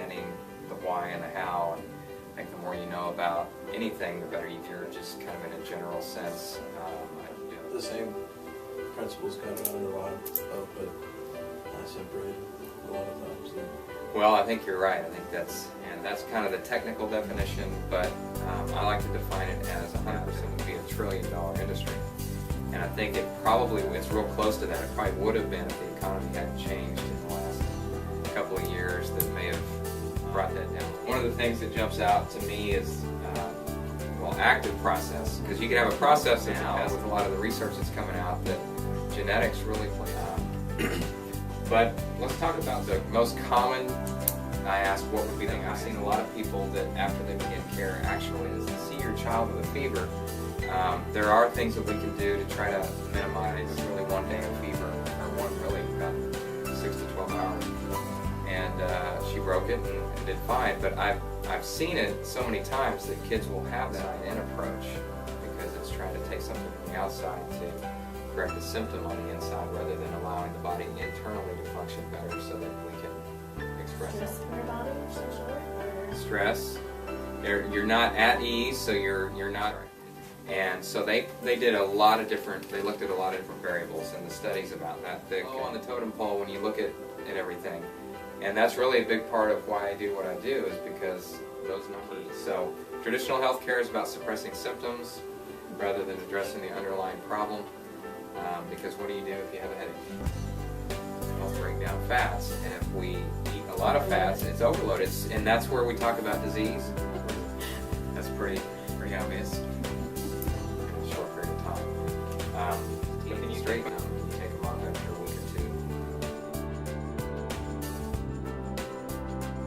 understanding the why and the how. And I think the more you know about anything, the better you do, just kind of in a general sense. The same principles kind of underlie both, but I separate a lot of times. Well, I think you're right. I think that's kind of the technical definition, but I like to define it as 100% would be $1 trillion industry. And I think it's real close to that. It probably would have been if the economy hadn't changed in the last couple of years that may have brought that down. One of the things that jumps out to me is active process, because you can have a process now with a lot of the research that's coming out that genetics really play out. But let's talk about the most common. I asked what would be the thing. I've seen a lot of people that after they begin care actually is to see your child with a fever. There are things that we can do to try to minimize really one day of fever, or really about 6 to 12 hours. And she broke it and did fine. But I've seen it so many times that kids will have that in approach because it's trying to take something from the outside to correct a symptom on the inside rather than allowing the body internally to function better so that we can express it. Stress in our body, or stress. You're not at ease, so you're not. And so they did a lot of different. They looked at a lot of different variables in the studies about that. On the totem pole when you look at everything. And that's really a big part of why I do what I do, is because those numbers. So traditional healthcare is about suppressing symptoms rather than addressing the underlying problem. Because what do you do if you have a headache? It'll break down fats, and if we eat a lot of fats, it's overloaded. And that's where we talk about disease. That's pretty obvious in a short period of time.